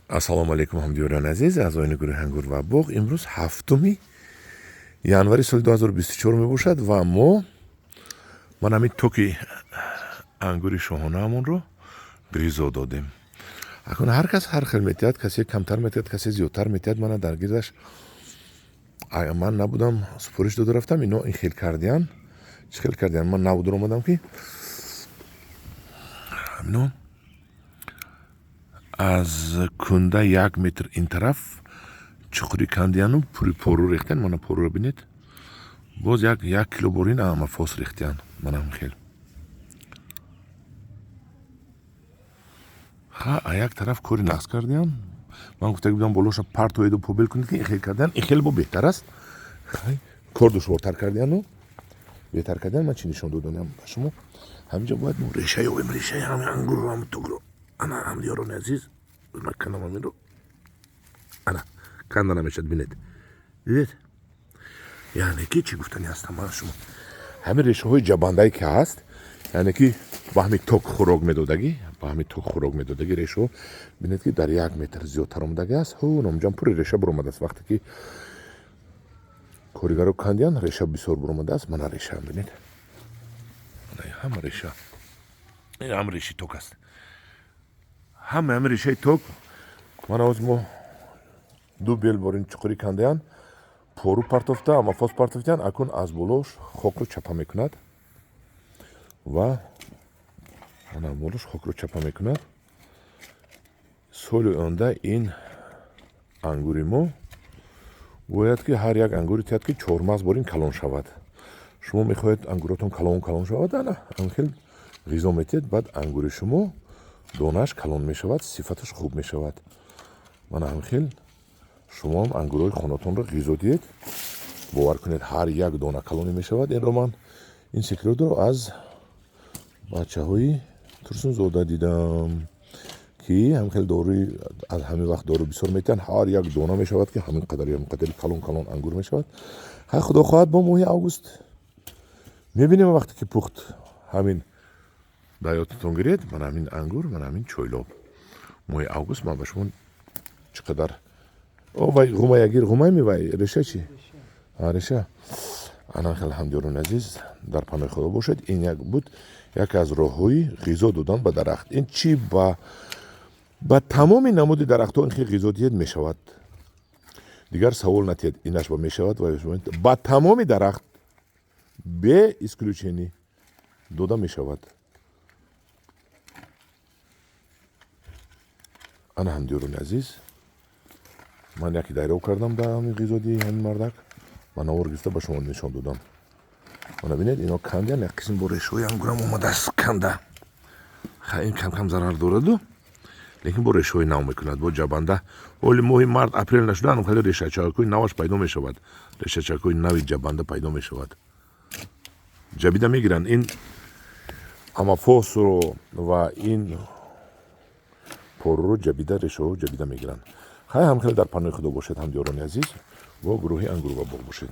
ассалому алайкум ҳамдиёрани азиз, аъзоини гурӯҳи Ангур ва боғ. Имрӯз 7 январи соли 2024 мебошад ва ман ҳамин токи ангури шоҳонаамонро ғизо додем. Акун ҳар кас ҳар хел метиҳад, касе камтар метиҳад, касе зиёдтар метиҳад. Мана дар гирдаш ман набудам, супориш дода рафтам, ино ин хел кардиян. Чӣ хел кардиян? Ман навудро омадам ки ино аз кунда 1 метр ин тараф чуқури кандияну пури пору рехтан. Мана поруро бинед, боз 1 кило борин амафос рехтиян. Манам хел як тараф кори нақс кардиян. Ман гуфтаги будам болоша партоеду побел кунед ки ин хел кардиян. Ин хел бо беҳтар аст. Кор душвортар кардияну беҳтар кардиян. Ман чӣ нишон додам ба шумо? ҳаминҷа бояд мо реша ёбем, решаи ҳамин ангурро, ҳамин тогро. Ана ҳамдиёрони азиз, ман кандам ҳаминро. Ана канда намешад, бинед. Дидед? Яъне ки чӣ гуфтани ҳастам ман шумо? ҳамин решаҳои ҷабандае ки ҳаст, яъне ки ба ҳамин ток хӯрок медодагӣ решаҳо, бинед ки дар 1 метр зиёдтар омадаги аст. Номҷам пури реша буромадааст. Вақте ки коригаро кандиян, реша бисёр буромадааст. Мана решаам, бинед. ҳама реша, ҳама решаи ток аст. ҳама решаи ток. Мана оз мо ду бел борин чуқури кандаян, пору партофта, амафос партофтиян. Акун аз болош хокро чапа мекунад ва ана болош хокро чапа мекунад. соли оянда ин ангури мо бояд ки ҳар як ангури тиҳад ки 4 борин калон шавад. шумо мехоҳед ангуротон калон шавад, ана ҳамхел ғизо метиҳед, баъд ангури шумо донааш калон мешавад, сифаташ хуб мешавад. мана ҳамхел шумо ҳам ангурҳои хонатонро ғизо диҳед, бовар кунед ҳар як дона калонӣ мешавад. инро ман ин секретро аз бачаҳои Турсунзода дидам ки ҳамхел дорӯи аз ҳамин вақт дору бисёр метиҳанд, ҳар як дона мешавад ки ҳамин қадари калон ангур мешавад. худо хоҳад бо моҳи август мебинем вақте ки пухт. ҳамин дар ёдтон гиред, мана ҳамин ангур, мана ҳамин чойлоб. моҳи август ман ба шумо чӣ қадар вай ғумаягир ғумай мевай реша чӣ? Реша. Ана хел ҳамдиёрони азиз, дар паноҳи худо бошед. Ин як буд яке аз роҳҳои ғизо додан ба дарахт. Ин чӣ ба тамоми намуди дарахтҳо ин хел ғизо диҳед мешавад. Дигар савол натиҳед, инаш ба мешавад ба тамоми дарахт бе исключени дода мешавад. ана ҳамдиёрони азиз, ман яке дайров кардам дар ҳамин ғизодии ҳамин мардак. ман навор гирифта ба шумо нишон додам. мана бинед, ино кандиян, як қисм бо решаҳои ангурам омадааст канда. ин кам зарар дораду, лекин бо решаҳои нав мекунад, бо ҷабанда. оли моҳи март апрел нашуда, ан хеле решачакои наваш пайдо мешавад. Решачакои нави ҷабанда пайдо мешавад. ҷабида мегиранд. ин амафосро ва ин поруро ҷабида, решаҳо ҷабида мегиранд. хай ҳамхел дар паноҳи худо бошед ҳамдиёрони азиз, ва гурӯҳи Ангур ва боғ бошед.